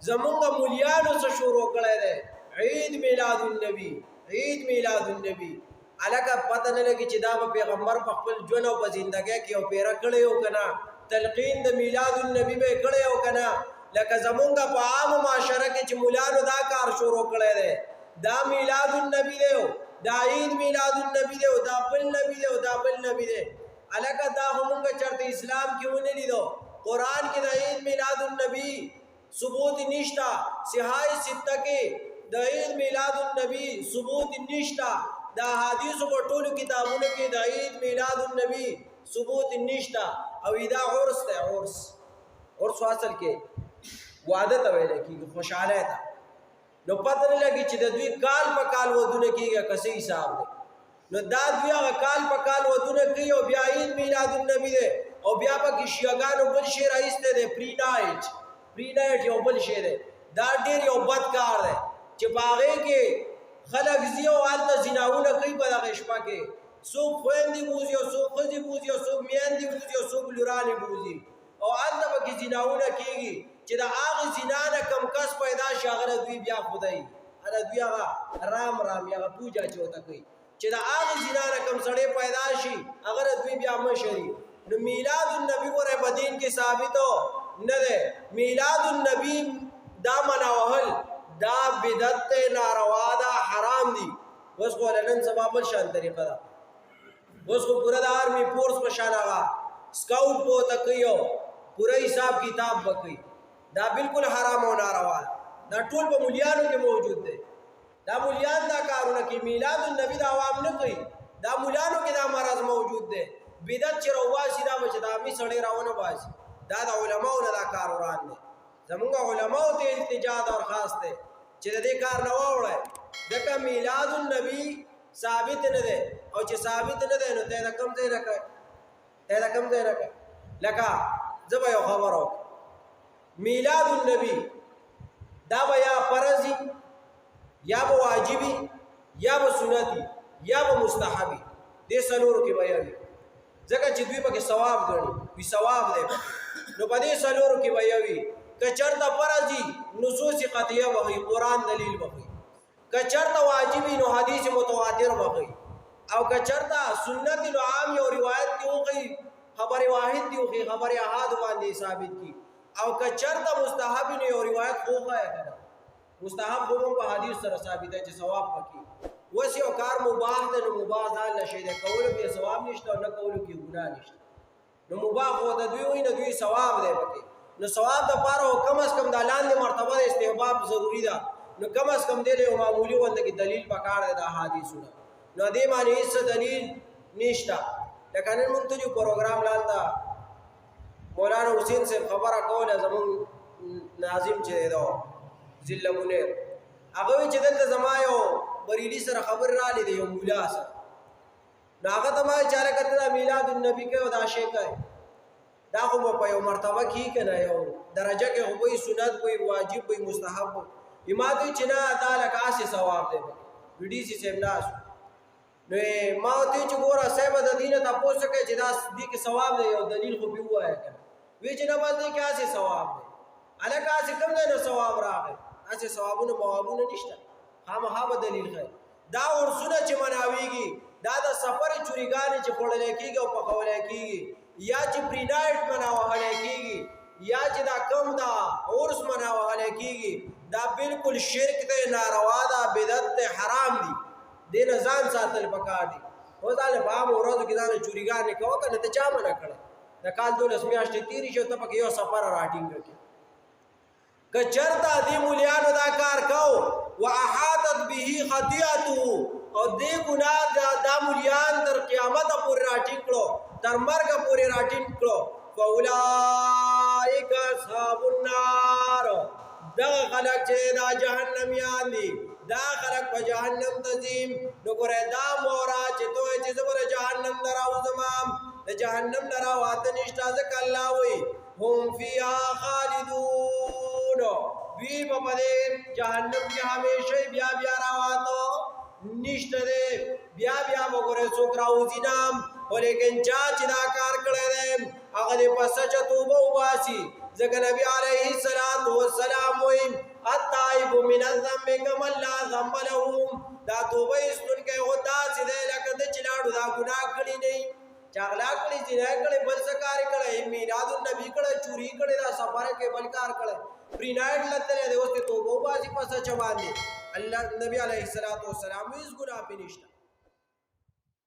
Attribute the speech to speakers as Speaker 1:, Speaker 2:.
Speaker 1: زمونږ مولیانو څه شروع کړی دی عید میلاد النبی عید میلاد النبی الکه پته نه لګي چې دا به پیغمبر په خپل ژوند او په زندګۍ کې یو پیره کړی او که نه تلقین د میلاد النبی به یې کړی او که نه لکه زمونږ په عامو معاشره کې چې مولانو دا کار شروع کړی دی دا میلاد النبی دی دا عید میلاد النبی دی دا بل نبی دی دا بل نبی دی الکه دا همونږ چرته اسلام کې ونه لیدو قرآن کې د عید میلاد النبی ثبوت نشتا صحاح سته کې د عید میلاد النبی ثبوت نشتا دا حدیث په ټولو کتابونو کې د عید میلاد النبی ثبوت نشتا او دا عرس ته عرس اصل کې واده ته ویل کېږي خوشاله ده نو پته نه لګي چې د دوی کال په کال ودونه کېږي کسې حساب دی نو دا دوی هغه کال په کال ودونه کوي او بیا عید میلاد النبی دی او بیا پکې شیعاګانو بل شی راایستی دی پری نایټ یو بل شی دی دا ډېر یو بد کار دی چې په هغې کې خلک ځي او هلته زیناونه کوي په دغه شپه کې څوک خویندې بوځي او څوک ښځې بوځي او څوک میندې بوځي او څوک لورانې بوځي او هلته پکې زیناونه کېږي چې د هغې زینا نه کم کس پیدا شي هغه دوی بیا خدای هغه دوی هغه رام یا هغه پوجا چې ورته کوي چې د هغې زینا نه کم سړی پیدا شي هغه دوی بیا مشري نو میلاد النبی ګوره په دین کې ثابتو نه دی میلاد النبی دا منع وهل دا بدعت ناروا ده حرام دي اوس خو نن سبا بل شان طریقه ده اوس خو پوره د آرمی فورس په شان هغه سکاؤټ په ورته کوي او پوره حساب کتاب به کوي دا بالکل حرام او ناروا دا ټول په مولیانو کې موجود دی دا مولیان دا کارونه کوي میلاد النبی دا عوام نه کوي دا مولیانو کې دا مرض موجود دی بدعت چې راوباسي دا به چې د عامي سړی راونه باسي دا د علماو نه دا کار وران دی زمونږ علماو ته التجا درخواست دی چې د دې کار نه واوړی ځکه میلاد النبی ثابت نه دی او چې ثابت نه دی نو ته د کوم ځای نه کوې لکه زه به یو خبر وکړم میلاد النبی دا به یا فرضي یا به واجبي یا به سنتي یا به مستحبي دې څلورو کې به یوي ځکه چې دوی پکې ثواب ګڼي وي ثواب دی نو په دې څلورو کې به یوي که چېرته فرضي نصوص قطعیه وښي قرآن دلیل وښي که چېرته واجبي نو حدیث متواتر وښي او که چېرته سنت نو عام یو روایت کې وښي خبر واحد دی وښي خبر احاد باندې ثابت کی او که چېرته مستحب نو یو روایت خو ښایي کنه مستحب خو په حدیث سره ثابت دی چې ثواب پکې اوس یو کار مباح دی نو مباح ځان له شی دی کولو کې ثواب نشته او نه کولو کې ګناه نشته نو مباح خو د دوی وایي نه دوی ثواب دی پکې نو ثواب دپاره خو کم از کم د لاندې مرتبه د استحباب ضروري ده نو کم از کم دی یو معمولي غونده کې دلیل پکار دی د احادیثونه نو دې باندې هېڅ دلیل نشته لکه نن مونږ ته جو پروګرام لاندې مولانا حسین صاحب خبره کوله زمونږ ناظم چې دی ضلع منیر هغه وایي چې دلته زما یو بریلي سره خبر رالی دی یو مولا سره نو هغه ته ما وایي چې هلکه ته دا میلاد النبي کوې او دا شی کوې دا خو به په یو مرتبه کې که نه یو درجه کې خو وایي سنت وایي واجب وایي مستحب وایي ما ته وایي چې نه دا لکه هسې ثواب دی وي ډي سي صاحب ناست نو ما ورته وایي چې ګوره صاحبه د دې نه تپوس وکړئ چې دا دې کې ثواب دی یو دلیل خو پرې ووایه که نه وایي چې نه بس دې کې هسې ثواب دی هلکه هسې کوم دی نو ثواب راغی هسې ثوابونه موابونه نشته خامخا به دلیل ښایي دا عرسونه چې مناویږي دا د سفرې چوریګانې چې خوړلی کېږي او پخولی کېږي یا چې پری نایټ مناوهلی کېږي یا چې دا کم دا عرس مناوهلی کېږي دا بالکل شرک دی ناروا ده بدعت دی حرام دي دې نه ځان ساتل پکار دي اوس هلته په عامو ورځو کې ځانه چوریګانې کوه که نه ته چا منع کړی د کال 12 میاشتې تېرې شي ته پکې یو سفر راټینګه کړي که چېرته دې مولیانو دا کار کو واحاطت به خطیئته او دې ګناه دا مولیان تر قیامته پورې راټینګ کړو تر مرګه پورې راټینګ کړو فاولئک اصحاب النار دغه خلک چې دا جهنمیان دي دا خلک په جهنم ته ځي نو ګوره دا موره چې ته وایې چې زه به د جهنم نه راوځم د جهنم نه راوته نشته ځکه الله وایي هم فیها خالدون دوی به په دې جهنم کې همیشه بیا بیا راوته نشته دی بیا بیا به ګوره څوک راوځي نه خو لیکن چا چې دا کار کړی دی هغه دې په سچه توبه وباسي ځکه نبي علیه السلام وایي ذنب لهم دا توبه استون کې هو دا سیده لکه د چلاړو دا ګناه کړی نه چاغلا کړی زنا کړی بل څه کار کړی میلاد النبی کړی چوری کړی دا سفر کې بل کار کړی پری نایټ لته د اوسه توبه باسي پسه چوان دي الله نبی علیه الصلاۃ والسلام هیڅ ګناه پې نشته